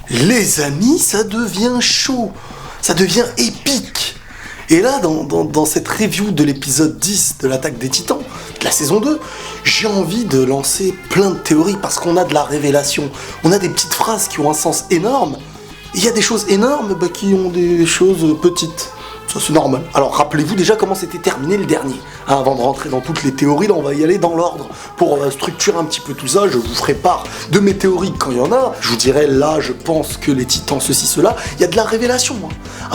Les amis, ça devient chaud, ça devient épique. Et là, dans cette review de l'épisode 10 de l'Attaque des Titans, de la saison 2, j'ai envie de lancer plein de théories parce qu'on a de la révélation. On a des petites phrases qui ont un sens énorme. Et il y a des choses énormes qui ont des choses petites. Ça, c'est normal. Alors, rappelez-vous déjà comment s'était terminé le dernier. Avant de rentrer dans toutes les théories, là, on va y aller dans l'ordre. Pour structurer un petit peu tout ça, je vous ferai part de mes théories quand il y en a. Je vous dirai, là, je pense que les titans, ceci, cela. Il y a de la révélation.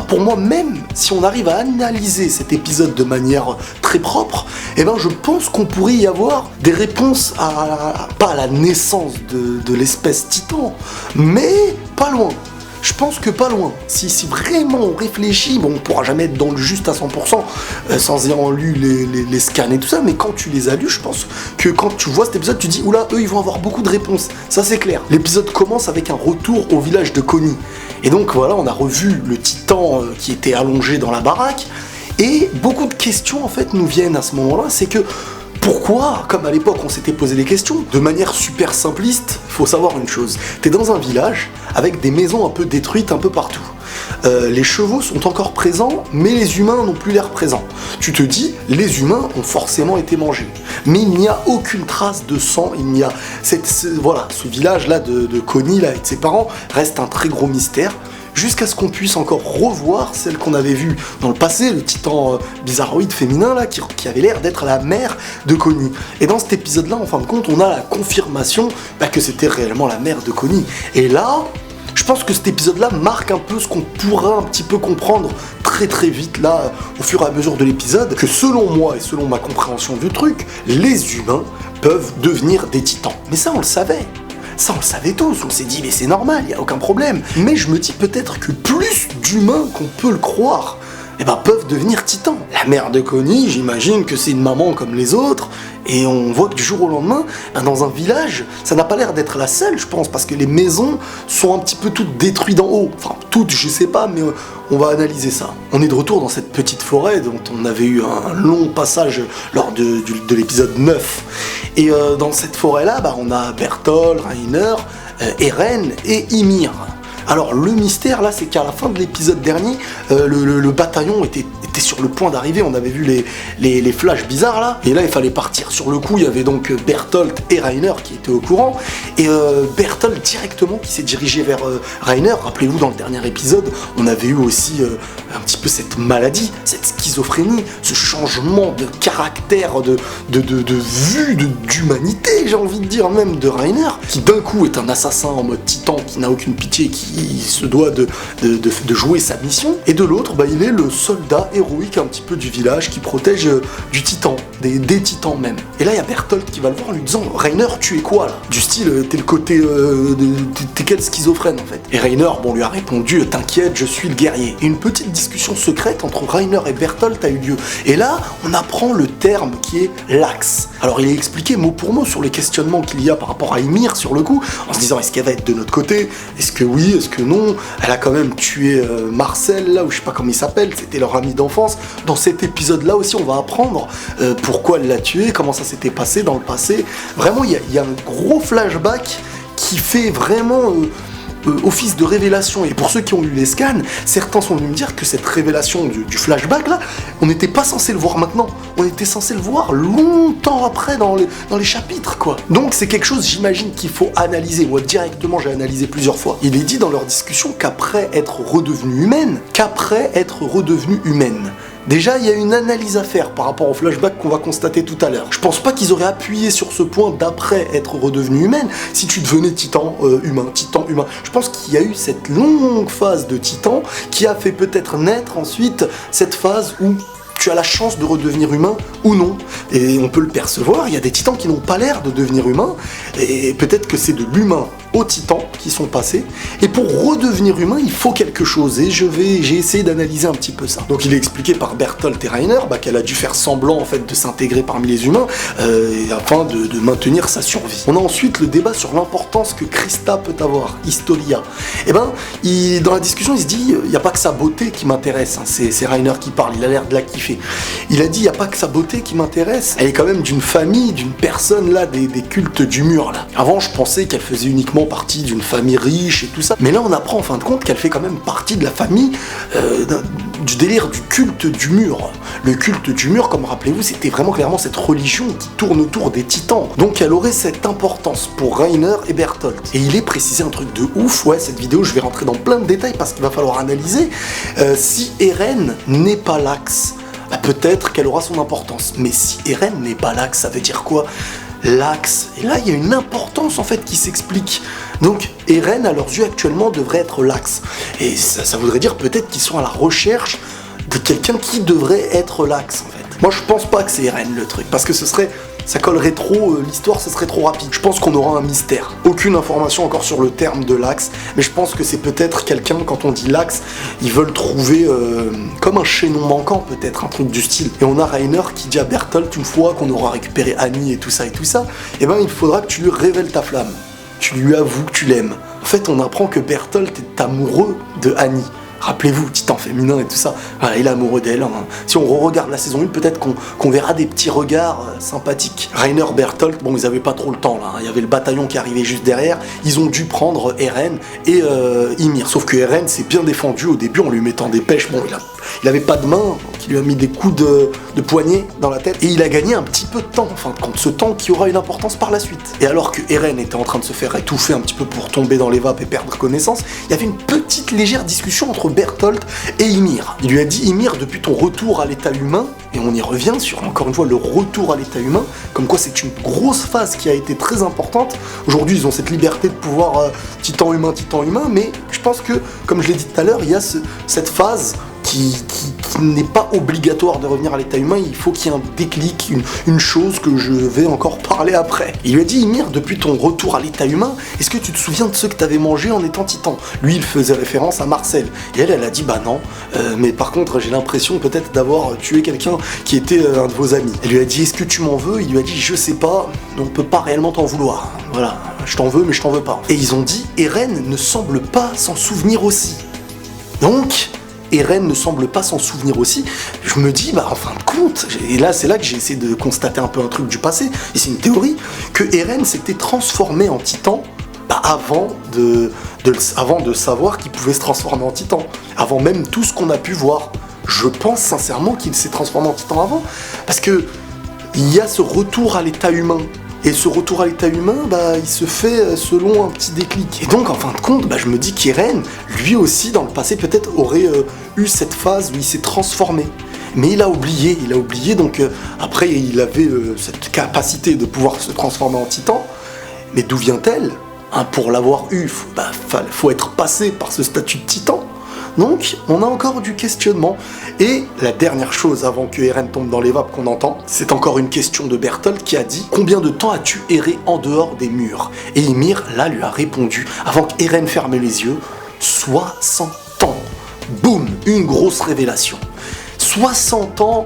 Pour moi, même si on arrive à analyser cet épisode de manière très propre, je pense qu'on pourrait y avoir des réponses pas à la naissance de l'espèce titan, mais pas loin. Je pense que pas loin. Si vraiment on réfléchit, on ne pourra jamais être dans le juste à 100% sans ayant lu les scans et tout ça, mais quand tu les as lus, je pense que quand tu vois cet épisode, tu dis, oula, eux ils vont avoir beaucoup de réponses. Ça c'est clair. L'épisode commence avec un retour au village de Kony. Et donc voilà, on a revu le titan qui était allongé dans la baraque, et beaucoup de questions en fait nous viennent à ce moment-là, c'est que pourquoi, comme à l'époque on s'était posé des questions, de manière super simpliste, faut savoir une chose, t'es dans un village avec des maisons un peu détruites un peu partout. Les chevaux sont encore présents, mais les humains n'ont plus l'air présents. Tu te dis, les humains ont forcément été mangés. Mais il n'y a aucune trace de sang, il n'y a... ce village-là de Kony là, et de ses parents reste un très gros mystère. Jusqu'à ce qu'on puisse encore revoir celle qu'on avait vue dans le passé, le titan bizarroïde féminin là, qui avait l'air d'être la mère de Kony. Et dans cet épisode-là, en fin de compte, on a la confirmation que c'était réellement la mère de Kony. Et là, je pense que cet épisode-là marque un peu ce qu'on pourra un petit peu comprendre très très vite là, au fur et à mesure de l'épisode, que selon moi et selon ma compréhension du truc, les humains peuvent devenir des titans. Mais ça, on le savait. Ça, on le savait tous, on s'est dit, mais c'est normal, il n'y a aucun problème. Mais je me dis peut-être que plus d'humains qu'on peut le croire, peuvent devenir titans. La mère de Kony, j'imagine que c'est une maman comme les autres, et on voit que du jour au lendemain, dans un village, ça n'a pas l'air d'être la seule, je pense, parce que les maisons sont un petit peu toutes détruites d'en haut. Enfin, toutes, je sais pas, mais on va analyser ça. On est de retour dans cette petite forêt dont on avait eu un long passage lors de l'épisode 9. Et dans cette forêt-là, on a Bertholdt, Reiner, Eren et Ymir. Alors le mystère là, c'est qu'à la fin de l'épisode dernier, le bataillon était sur le point d'arriver, on avait vu les flashs bizarres là, et là il fallait partir. Sur le coup, il y avait donc Bertholdt et Reiner qui étaient au courant, et Bertholdt directement qui s'est dirigé vers Reiner. Rappelez-vous, dans le dernier épisode, on avait eu aussi un petit peu cette maladie, cette schizophrénie, ce changement de caractère, de vue, d'humanité, j'ai envie de dire même, de Reiner, qui d'un coup est un assassin en mode titan, qui n'a aucune pitié, qui se doit de jouer sa mission, et de l'autre, il est le soldat héroïque un petit peu du village qui protège du titan, des titans même. Et là il y a Bertholdt qui va le voir en lui disant, Reiner, tu es quoi là? Du style, t'es le côté t'es quel schizophrène en fait? Et Reiner lui a répondu, t'inquiète, je suis le guerrier. Et une petite discussion secrète entre Reiner et Bertholdt a eu lieu. Et là on apprend le terme qui est l'axe. Alors il est expliqué mot pour mot sur les questionnements qu'il y a par rapport à Ymir sur le coup, en se disant, est-ce qu'elle va être de notre côté? Est-ce que oui? Est-ce que non? Elle a quand même tué Marcel là, ou je sais pas comment il s'appelle, c'était leur ami d'enfance. Dans cet épisode-là aussi, on va apprendre pourquoi elle l'a tué, comment ça s'était passé dans le passé. Vraiment, il y a un gros flashback qui fait vraiment office de révélation. Et pour ceux qui ont lu les scans, certains sont venus me dire que cette révélation du flashback là, on n'était pas censé le voir maintenant. On était censé le voir longtemps après dans les chapitres quoi. Donc c'est quelque chose, j'imagine, qu'il faut analyser. Moi directement, j'ai analysé plusieurs fois. Il est dit dans leur discussion qu'après être redevenue humaine, déjà, il y a une analyse à faire par rapport au flashback qu'on va constater tout à l'heure. Je pense pas qu'ils auraient appuyé sur ce point d'après être redevenue humaine si tu devenais titan humain. Je pense qu'il y a eu cette longue phase de titan qui a fait peut-être naître ensuite cette phase où tu as la chance de redevenir humain ou non. Et on peut le percevoir, il y a des titans qui n'ont pas l'air de devenir humains, et peut-être que c'est de l'humain aux titans qui sont passés, et pour redevenir humain, il faut quelque chose, et j'ai essayé d'analyser un petit peu ça. Donc il est expliqué par Bertholdt et Reiner qu'elle a dû faire semblant en fait de s'intégrer parmi les humains, afin de maintenir sa survie. On a ensuite le débat sur l'importance que Krista peut avoir, Historia. Et dans la discussion, il se dit, il n'y a pas que sa beauté qui m'intéresse, hein. C'est Reiner qui parle, il a l'air de la kiffer. Il a dit, il n'y a pas que sa beauté qui m'intéresse, elle est quand même d'une famille, d'une personne là, des cultes du mur là. Avant, je pensais qu'elle faisait uniquement effectivement partie d'une famille riche et tout ça. Mais là, on apprend en fin de compte qu'elle fait quand même partie de la famille du délire du culte du mur. Le culte du mur, comme rappelez-vous, c'était vraiment clairement cette religion qui tourne autour des titans. Donc elle aurait cette importance pour Reiner et Bertholdt. Et il est précisé un truc de ouf, ouais, cette vidéo, je vais rentrer dans plein de détails parce qu'il va falloir analyser. Si Eren n'est pas l'Axe, bah, peut-être qu'elle aura son importance. Mais si Eren n'est pas l'Axe, ça veut dire quoi? L'Axe. Et là, il y a une importance en fait qui s'explique. Donc, Eren, à leurs yeux actuellement, devrait être l'Axe. Et ça voudrait dire peut-être qu'ils sont à la recherche de quelqu'un qui devrait être l'Axe en fait. Moi, je pense pas que c'est Eren le truc, parce que ça collerait trop, l'histoire ce serait trop rapide. Je pense qu'on aura un mystère. Aucune information encore sur le terme de l'Axe, mais je pense que c'est peut-être quelqu'un, quand on dit l'Axe, ils veulent trouver comme un chaînon manquant peut-être, un truc du style. Et on a Reiner qui dit à Bertholdt, une fois qu'on aura récupéré Annie et tout ça, eh ben il faudra que tu lui révèles ta flamme. Tu lui avoues que tu l'aimes. En fait, on apprend que Bertholdt est amoureux de Annie. Rappelez-vous, titan féminin et tout ça. Voilà, il est amoureux d'elle. Hein. Si on re-regarde la saison 1, peut-être qu'on verra des petits regards sympathiques. Reiner, Bertholdt, bon, ils avaient pas trop le temps là. Hein. Il y avait le bataillon qui arrivait juste derrière. Ils ont dû prendre Eren et Ymir. Sauf que Eren s'est bien défendu au début en lui mettant des pêches. Bon, il avait pas de main, donc il lui a mis des coups de poignet dans la tête. Et il a gagné un petit peu de temps, enfin, contre ce temps qui aura une importance par la suite. Et alors que Eren était en train de se faire étouffer un petit peu pour tomber dans les vapes et perdre connaissance, il y avait une petite légère discussion entre Bertholdt et Ymir. Il lui a dit, Ymir, depuis ton retour à l'état humain, et on y revient sur, encore une fois, le retour à l'état humain, comme quoi c'est une grosse phase qui a été très importante. Aujourd'hui, ils ont cette liberté de pouvoir titan humain, mais je pense que, comme je l'ai dit tout à l'heure, il y a cette phase qui n'est pas obligatoire de revenir à l'état humain, il faut qu'il y ait un déclic, une chose que je vais encore parler après. Il lui a dit, Ymir, depuis ton retour à l'état humain, est-ce que tu te souviens de ceux que t'avais mangés en étant titan? Lui, il faisait référence à Marcel. Et elle a dit, bah non, mais par contre, j'ai l'impression peut-être d'avoir tué quelqu'un qui était un de vos amis. Elle lui a dit, est-ce que tu m'en veux? Il lui a dit, je sais pas, on peut pas réellement t'en vouloir. Voilà, je t'en veux, mais je t'en veux pas. Et ils ont dit, Eren ne semble pas s'en souvenir aussi. Donc, Eren ne semble pas s'en souvenir aussi. Je me dis, bah en fin de compte, et là c'est là que j'ai essayé de constater un peu un truc du passé, et c'est une théorie, que Eren s'était transformé en titan avant de savoir qu'il pouvait se transformer en titan, avant même tout ce qu'on a pu voir. Je pense sincèrement qu'il s'est transformé en titan avant, parce que il y a ce retour à l'état humain. Et ce retour à l'état humain, bah, il se fait selon un petit déclic. Et donc, en fin de compte, bah, je me dis qu'Eren, lui aussi, dans le passé, peut-être aurait eu cette phase où il s'est transformé. Mais il a oublié, donc après, il avait cette capacité de pouvoir se transformer en titan. Mais d'où vient-elle? Pour l'avoir eu, faut être passé par ce statut de titan. Donc, on a encore du questionnement. Et la dernière chose, avant que Eren tombe dans les vapes qu'on entend, c'est encore une question de Bertholdt qui a dit « Combien de temps as-tu erré en dehors des murs ?» Et Ymir, là, lui a répondu, avant qu'Eren ferme les yeux, « 60 ans !» Boum, une grosse révélation. 60 ans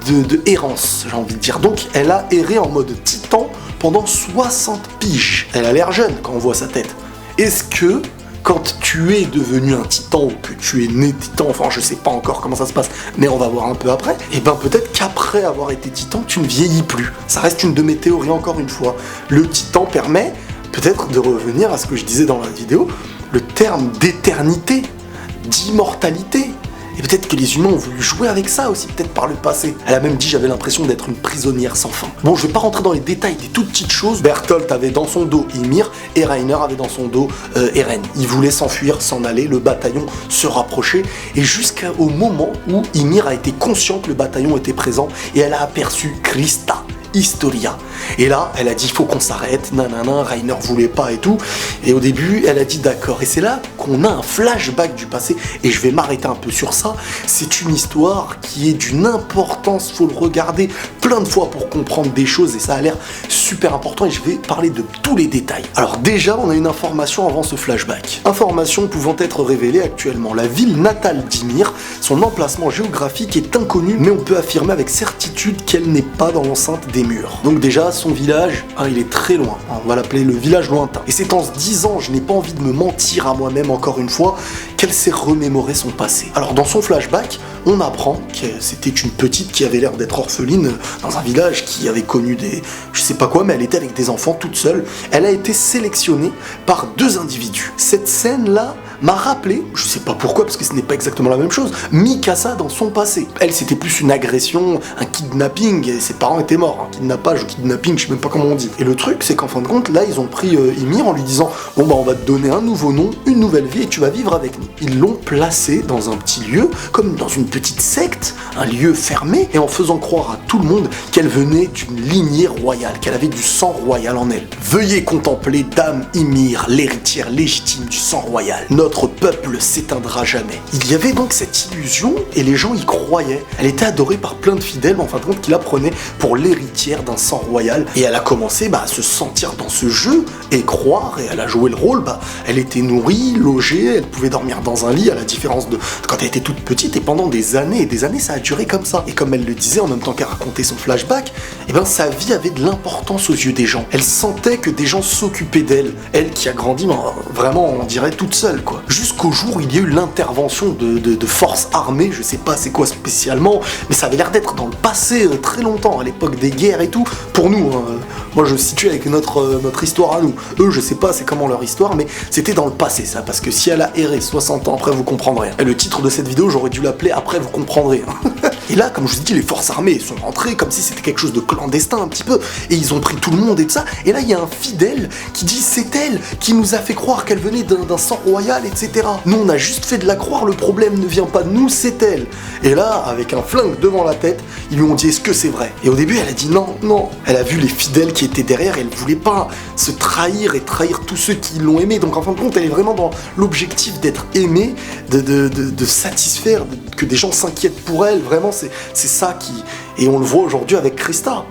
de errance, j'ai envie de dire. Donc, elle a erré en mode titan pendant 60 piges. Elle a l'air jeune quand on voit sa tête. Est-ce que quand tu es devenu un titan ou que tu es né titan, enfin je sais pas encore comment ça se passe, mais on va voir un peu après, et ben peut-être qu'après avoir été titan, tu ne vieillis plus. Ça reste une de mes théories encore une fois. Le titan permet peut-être de revenir à ce que je disais dans la vidéo, le terme d'éternité, d'immortalité. Et peut-être que les humains ont voulu jouer avec ça aussi, peut-être par le passé. Elle a même dit, j'avais l'impression d'être une prisonnière sans fin. Bon, je vais pas rentrer dans les détails des toutes petites choses. Bertholdt avait dans son dos Ymir, et Reiner avait dans son dos Eren. Ils voulaient s'enfuir, s'en aller, le bataillon se rapprochait, et jusqu'au moment où Ymir a été conscient que le bataillon était présent, et elle a aperçu Krista. Historia. Et là, elle a dit, il faut qu'on s'arrête, nanana, Reiner voulait pas et tout. Et au début, elle a dit d'accord. Et c'est là qu'on a un flashback du passé, et je vais m'arrêter un peu sur ça. C'est une histoire qui est d'une importance, faut le regarder plein de fois pour comprendre des choses, et ça a l'air super important, et je vais parler de tous les détails. Alors déjà, on a une information avant ce flashback. Information pouvant être révélée actuellement. La ville natale d'Ymir, son emplacement géographique est inconnu, mais on peut affirmer avec certitude qu'elle n'est pas dans l'enceinte des murs. Donc déjà, son village, il est très loin. On va l'appeler le village lointain. Et c'est en se disant, je n'ai pas envie de me mentir à moi-même encore une fois, qu'elle s'est remémoré son passé. Alors dans son flashback, on apprend que c'était une petite qui avait l'air d'être orpheline dans un village qui avait connu des, je sais pas quoi, mais elle était avec des enfants toute seule. Elle a été sélectionnée par 2 individus. Cette scène-là m'a rappelé, je sais pas pourquoi, parce que ce n'est pas exactement la même chose, Mikasa dans son passé. Elle, c'était plus une agression, un kidnapping, et ses parents étaient morts. Un kidnappage ou kidnapping, je sais même pas comment on dit. Et le truc, c'est qu'en fin de compte, là, ils ont pris Ymir en lui disant « Bon bah on va te donner un nouveau nom, une nouvelle vie, et tu vas vivre avec nous. » Ils l'ont placée dans un petit lieu, comme dans une petite secte, un lieu fermé, et en faisant croire à tout le monde qu'elle venait d'une lignée royale, qu'elle avait du sang royal en elle. Veuillez contempler Dame Ymir, l'héritière légitime du sang royal. Notre peuple s'éteindra jamais. Il y avait donc cette illusion, et les gens y croyaient. Elle était adorée par plein de fidèles, mais en fin de compte, qui la prenaient pour l'héritière d'un sang royal. Et elle a commencé à se sentir dans ce jeu, et croire, et elle a joué le rôle. Elle était nourrie, logée, elle pouvait dormir dans un lit, à la différence de quand elle était toute petite, et pendant des années et des années, ça a duré comme ça. Et comme elle le disait en même temps qu'elle racontait son flashback, sa vie avait de l'importance aux yeux des gens. Elle sentait que des gens s'occupaient d'elle. Elle qui a grandi, vraiment, on dirait toute seule, quoi. Jusqu'au jour où il y a eu l'intervention de forces armées, je sais pas c'est quoi spécialement, mais ça avait l'air d'être dans le passé très longtemps, à l'époque des guerres et tout. Pour nous, moi je situe avec notre histoire à nous. Eux, je sais pas c'est comment leur histoire, mais c'était dans le passé ça, parce que si elle a erré 60 ans après, vous comprendrez. Et le titre de cette vidéo, j'aurais dû l'appeler Après vous comprendrez. Et là, comme je vous ai dit, les forces armées sont rentrées comme si c'était quelque chose de clandestin un petit peu, et ils ont pris tout le monde et tout ça, et là il y a un fidèle qui dit c'est elle qui nous a fait croire qu'elle venait d'un sang royal, etc. Nous on a juste fait de la croire, le problème ne vient pas de nous, c'est elle. Et là, avec un flingue devant la tête, ils lui ont dit est-ce que c'est vrai? Et au début elle a dit non, non. Elle a vu les fidèles qui étaient derrière, et elle voulait pas se trahir et trahir tous ceux qui l'ont aimée, donc en fin de compte elle est vraiment dans l'objectif d'être aimée, de satisfaire, que des gens s'inquiètent pour elle, vraiment c'est ça qui... Et on le voit aujourd'hui avec Krista.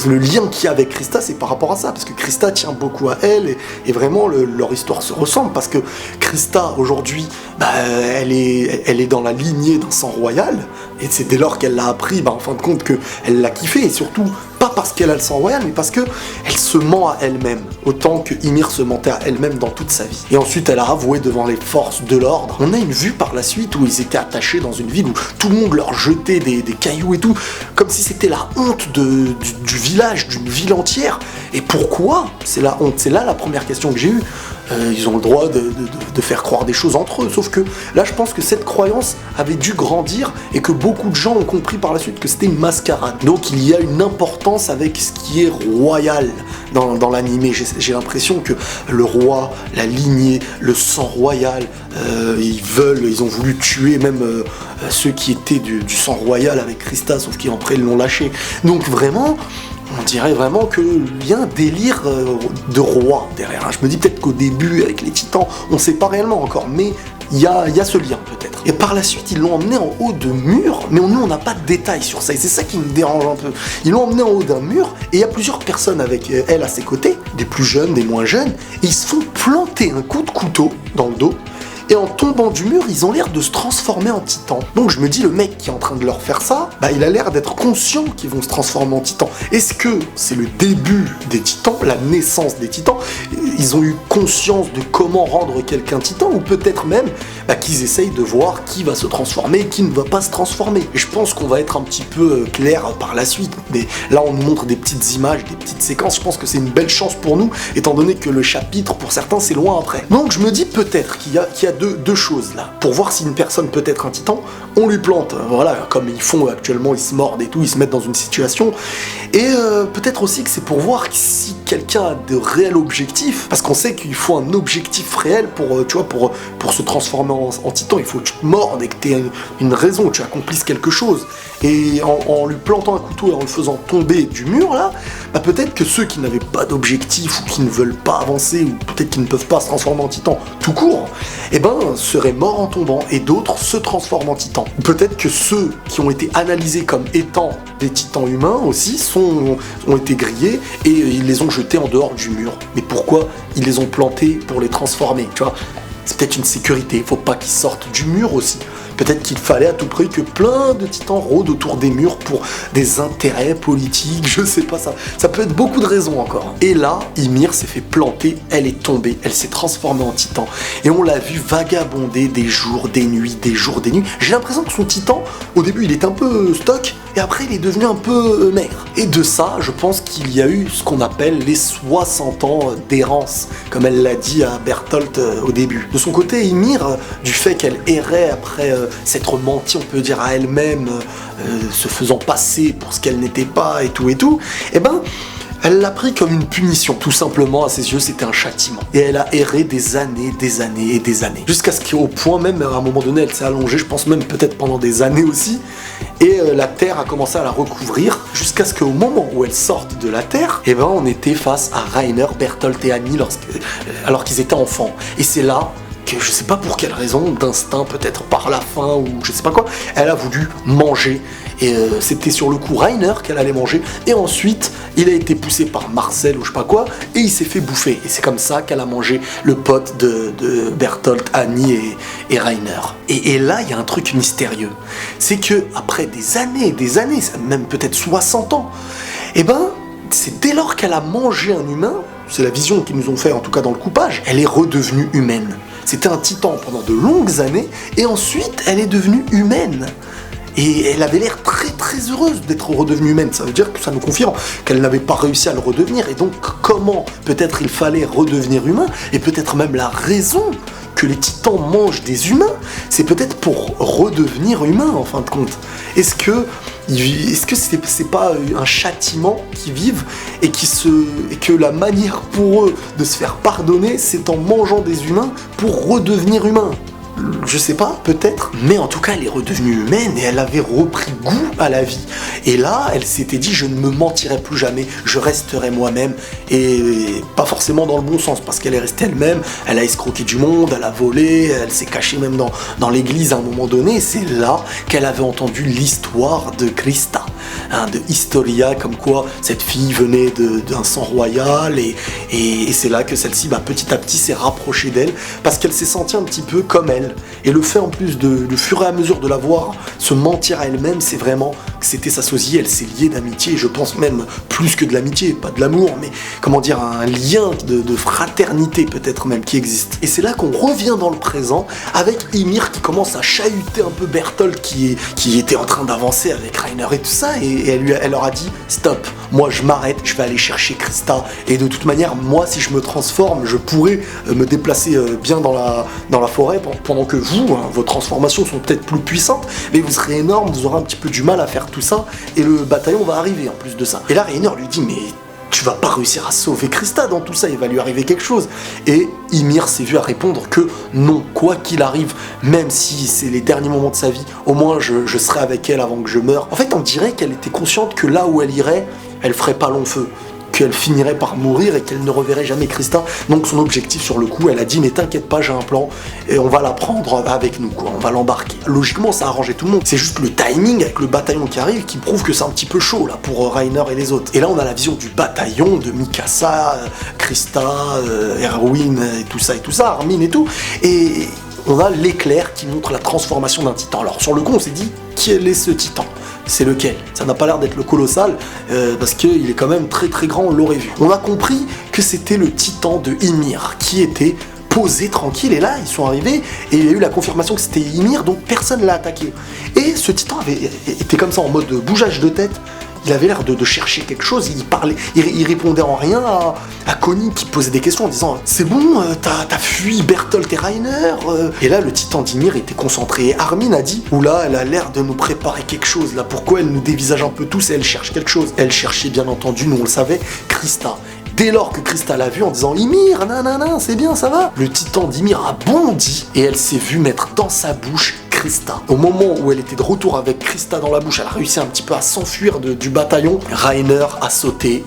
Le lien qu'il y a avec Krista, c'est par rapport à ça, parce que Krista tient beaucoup à elle, et vraiment leur histoire se ressemble, parce que Krista aujourd'hui, elle est dans la lignée d'un sang royal, et c'est dès lors qu'elle l'a appris, en fin de compte, qu'elle l'a kiffé, et surtout, pas parce qu'elle a le sang royal, mais parce que elle se ment à elle-même, autant que Ymir se mentait à elle-même dans toute sa vie. Et ensuite, elle a avoué devant les forces de l'ordre. On a une vue par la suite où ils étaient attachés dans une ville où tout le monde leur jetait des cailloux et tout, comme si c'était la honte du village, d'une ville entière. Et pourquoi c'est la honte? C'est là la première question que j'ai eue. Ils ont le droit de faire croire des choses entre eux, sauf que là je pense que cette croyance avait dû grandir et que beaucoup de gens ont compris par la suite que c'était une mascarade. Donc il y a une importance avec ce qui est royal dans l'animé. J'ai l'impression que le roi, la lignée, le sang royal, ils ont voulu tuer même ceux qui étaient du sang royal avec Krista, sauf qu'après ils l'ont lâché. Donc vraiment, on dirait vraiment qu'il y a un délire de roi derrière. Je me dis peut-être qu'au début, avec les titans, on ne sait pas réellement encore, mais il y a ce lien peut-être. Et par la suite, ils l'ont emmené en haut de murs, mais nous, on n'a pas de détails sur ça, et c'est ça qui me dérange un peu. Ils l'ont emmené en haut d'un mur, et il y a plusieurs personnes avec elle à ses côtés, des plus jeunes, des moins jeunes, et ils se font planter un coup de couteau dans le dos, et en tombant du mur, ils ont l'air de se transformer en titans. Donc je me dis, le mec qui est en train de leur faire ça, il a l'air d'être conscient qu'ils vont se transformer en titans. Est-ce que c'est le début des titans, la naissance des titans? Ils ont eu conscience de comment rendre quelqu'un titan, ou peut-être même qu'ils essayent de voir qui va se transformer et qui ne va pas se transformer. Et je pense qu'on va être un petit peu clair par la suite. Mais là, on nous montre des petites images, des petites séquences. Je pense que c'est une belle chance pour nous, étant donné que le chapitre, pour certains, c'est loin après. Donc je me dis peut-être qu'il y a deux choses là. Pour voir si une personne peut être un titan, on lui plante, voilà, comme ils font actuellement, ils se mordent et tout, ils se mettent dans une situation. Et peut-être aussi que c'est pour voir si quelqu'un a de réels objectifs, parce qu'on sait qu'il faut un objectif réel pour se transformer en titan. Il faut que tu te mordes et que tu aies une raison, que tu accomplisses quelque chose. Et en lui plantant un couteau et en le faisant tomber du mur là, peut-être que ceux qui n'avaient pas d'objectif, ou qui ne veulent pas avancer, ou peut-être qui ne peuvent pas se transformer en titan tout court, seraient morts en tombant, et d'autres se transforment en titans. Peut-être que ceux qui ont été analysés comme étant des titans humains aussi ont été grillés, et ils les ont jetés en dehors du mur. Mais pourquoi ils les ont plantés pour les transformer, tu vois? C'est peut-être une sécurité, il faut pas qu'ils sortent du mur aussi. Peut-être qu'il fallait à tout prix que plein de titans rôdent autour des murs pour des intérêts politiques, je sais pas, ça peut être beaucoup de raisons encore. Et là, Ymir s'est fait planter, elle est tombée, elle s'est transformée en titan. Et on l'a vu vagabonder des jours, des nuits, des jours, des nuits. J'ai l'impression que son titan, au début, il est un peu stock, et après il est devenu un peu maigre. Et de ça, je pense qu'il y a eu ce qu'on appelle les 60 ans d'errance, comme elle l'a dit à Bertholdt au début. De son côté, Ymir, du fait qu'elle errait après s'être menti, on peut dire, à elle-même, se faisant passer pour ce qu'elle n'était pas et tout, eh ben, elle l'a pris comme une punition, tout simplement, à ses yeux c'était un châtiment. Et elle a erré des années et des années. Jusqu'à ce qu'au point même, à un moment donné, elle s'est allongée, je pense même peut-être pendant des années aussi, et la terre a commencé à la recouvrir, jusqu'à ce qu'au moment où elle sorte de la terre, eh ben on était face à Rainer, Bertholdt et Annie alors qu'ils étaient enfants. Et c'est là que je sais pas pour quelle raison, d'instinct, peut-être par la faim ou je sais pas quoi, elle a voulu manger. Et c'était sur le coup Rainer qu'elle allait manger, et ensuite il a été poussé par Marcel ou je sais pas quoi, et il s'est fait bouffer. Et c'est comme ça qu'elle a mangé le pote de Bertholdt, Annie et Rainer. Et là, il y a un truc mystérieux. C'est que après des années, même peut-être 60 ans, eh ben, c'est dès lors qu'elle a mangé un humain, c'est la vision qu'ils nous ont fait en tout cas dans le coupage, elle est redevenue humaine. C'était un titan pendant de longues années, et ensuite elle est devenue humaine. Et elle avait l'air très très heureuse d'être redevenue humaine. Ça veut dire que ça nous confirme qu'elle n'avait pas réussi à le redevenir. Et donc comment peut-être il fallait redevenir humain, et peut-être même la raison que les titans mangent des humains, c'est peut-être pour redevenir humain en fin de compte. Est-ce que c'est pas un châtiment qu'ils vivent et que la manière pour eux de se faire pardonner, c'est en mangeant des humains pour redevenir humain? Je sais pas, peut-être, mais en tout cas elle est redevenue humaine et elle avait repris goût à la vie. Et là, elle s'était dit, je ne me mentirai plus jamais, je resterai moi-même, et pas forcément dans le bon sens, parce qu'elle est restée elle-même, elle a escroqué du monde, elle a volé, elle s'est cachée même dans l'église à un moment donné, et c'est là qu'elle avait entendu l'histoire de Krista, de Historia, comme quoi cette fille venait d'un sang royal, et c'est là que celle-ci, petit à petit, s'est rapprochée d'elle, parce qu'elle s'est sentie un petit peu comme elle. Et le fait en plus de fur et à mesure de la voir se mentir à elle-même, c'est vraiment que c'était sa sosie, elle s'est liée d'amitié, et je pense même plus que de l'amitié, pas de l'amour, mais comment dire, un lien de fraternité peut-être même qui existe. Et c'est là qu'on revient dans le présent avec Ymir qui commence à chahuter un peu Bertholdt qui était en train d'avancer avec Rainer et tout ça, et elle leur a dit stop, moi je m'arrête, je vais aller chercher Krista, et de toute manière moi si je me transforme je pourrais me déplacer bien dans la forêt pendant que vous, vos transformations sont peut-être plus puissantes, mais vous serez énorme, vous aurez un petit peu du mal à faire tout ça, et le bataillon va arriver en plus de ça. Et là Rainer lui dit mais tu vas pas réussir à sauver Krista dans tout ça, il va lui arriver quelque chose. Et Ymir s'est vu à répondre que non, quoi qu'il arrive, même si c'est les derniers moments de sa vie, au moins je serai avec elle avant que je meure. En fait, on dirait qu'elle était consciente que là où elle irait, elle ferait pas long feu, qu'elle finirait par mourir et qu'elle ne reverrait jamais Krista. Donc son objectif sur le coup, elle a dit mais t'inquiète pas, j'ai un plan et on va la prendre avec nous, quoi, on va l'embarquer. Logiquement ça a arrangé tout le monde, c'est juste le timing avec le bataillon qui arrive qui prouve que c'est un petit peu chaud là pour Rainer et les autres. Et là on a la vision du bataillon de Mikasa, Krista, Erwin et tout ça, Armin et tout, et on a l'éclair qui montre la transformation d'un titan. Alors sur le coup on s'est dit quel est ce titan ? C'est lequel? Ça n'a pas l'air d'être le colossal, parce qu'il est quand même très très grand, on l'aurait vu. On a compris que c'était le titan de Ymir, qui était posé tranquille, et là ils sont arrivés, et il y a eu la confirmation que c'était Ymir, donc personne l'a attaqué. Et ce titan était comme ça en mode bougeage de tête, il avait l'air de chercher quelque chose, il répondait en rien à Connie qui posait des questions en disant « C'est bon, t'as fui Bertholdt et Rainer ?» Et là, le titan d'Ymir était concentré. Et Armin a dit « Oula, elle a l'air de nous préparer quelque chose, là, pourquoi elle nous dévisage un peu tous et elle cherche quelque chose ?» Elle cherchait bien entendu, nous on le savait, Krista. Dès lors que Krista l'a vu en disant « Ymir, nanana, c'est bien, ça va ?» Le titan d'Ymir a bondi et elle s'est vue mettre dans sa bouche Krista. Au moment où elle était de retour avec Krista dans la bouche, elle a réussi un petit peu à s'enfuir du bataillon. Rainer a sauté.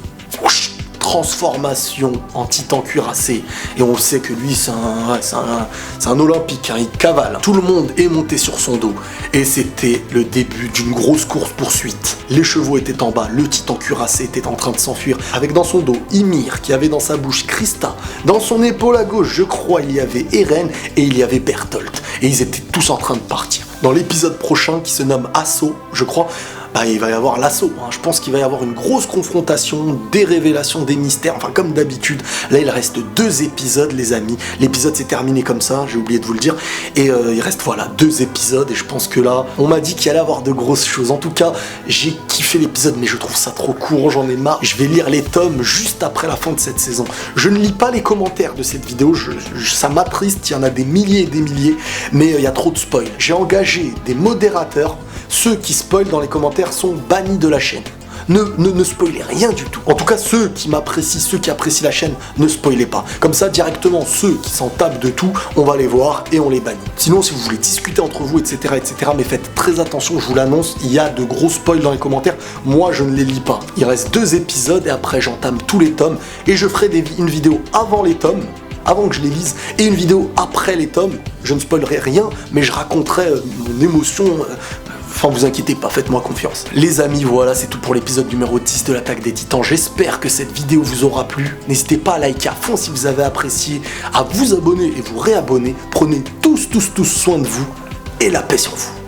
Transformation en titan cuirassé. Et on sait que lui, c'est un olympique, il cavale. Tout le monde est monté sur son dos. Et c'était le début d'une grosse course-poursuite. Les chevaux étaient en bas, le titan cuirassé était en train de s'enfuir. Avec dans son dos Ymir, qui avait dans sa bouche Krista. Dans son épaule à gauche, je crois, il y avait Eren et il y avait Bertholdt. Et ils étaient tous en train de partir. Dans l'épisode prochain, qui se nomme Assaut, je crois, bah, il va y avoir l'assaut. Hein. Je pense qu'il va y avoir une grosse confrontation, des révélations, des mystères, enfin comme d'habitude. Là, il reste 2 épisodes, les amis. L'épisode s'est terminé comme ça, j'ai oublié de vous le dire. Et il reste, voilà, 2 épisodes. Et je pense que là, on m'a dit qu'il allait avoir de grosses choses. En tout cas, j'ai kiffé l'épisode, mais je trouve ça trop court, j'en ai marre. Je vais lire les tomes juste après la fin de cette saison. Je ne lis pas les commentaires de cette vidéo, ça m'attriste, il y en a des milliers et des milliers, mais il y a trop de spoil. J'ai engagé des modérateurs, ceux qui spoilent dans les commentaires sont bannis de la chaîne. Ne spoilez rien du tout. En tout cas, ceux qui m'apprécient, ceux qui apprécient la chaîne, ne spoilez pas. Comme ça, directement, ceux qui s'en tapent de tout, on va les voir et on les bannit. Sinon, si vous voulez discuter entre vous, etc., mais faites très attention, je vous l'annonce, il y a de gros spoils dans les commentaires. Moi, je ne les lis pas. Il reste 2 épisodes et après, j'entame tous les tomes et je ferai une vidéo avant les tomes, avant que je les lise, et une vidéo après les tomes. Je ne spoilerai rien, mais je raconterai mon émotion. Enfin, vous inquiétez pas, faites-moi confiance. Les amis, voilà, c'est tout pour l'épisode numéro 10 de l'Attaque des Titans. J'espère que cette vidéo vous aura plu. N'hésitez pas à liker à fond si vous avez apprécié, à vous abonner et vous réabonner. Prenez tous soin de vous et la paix sur vous.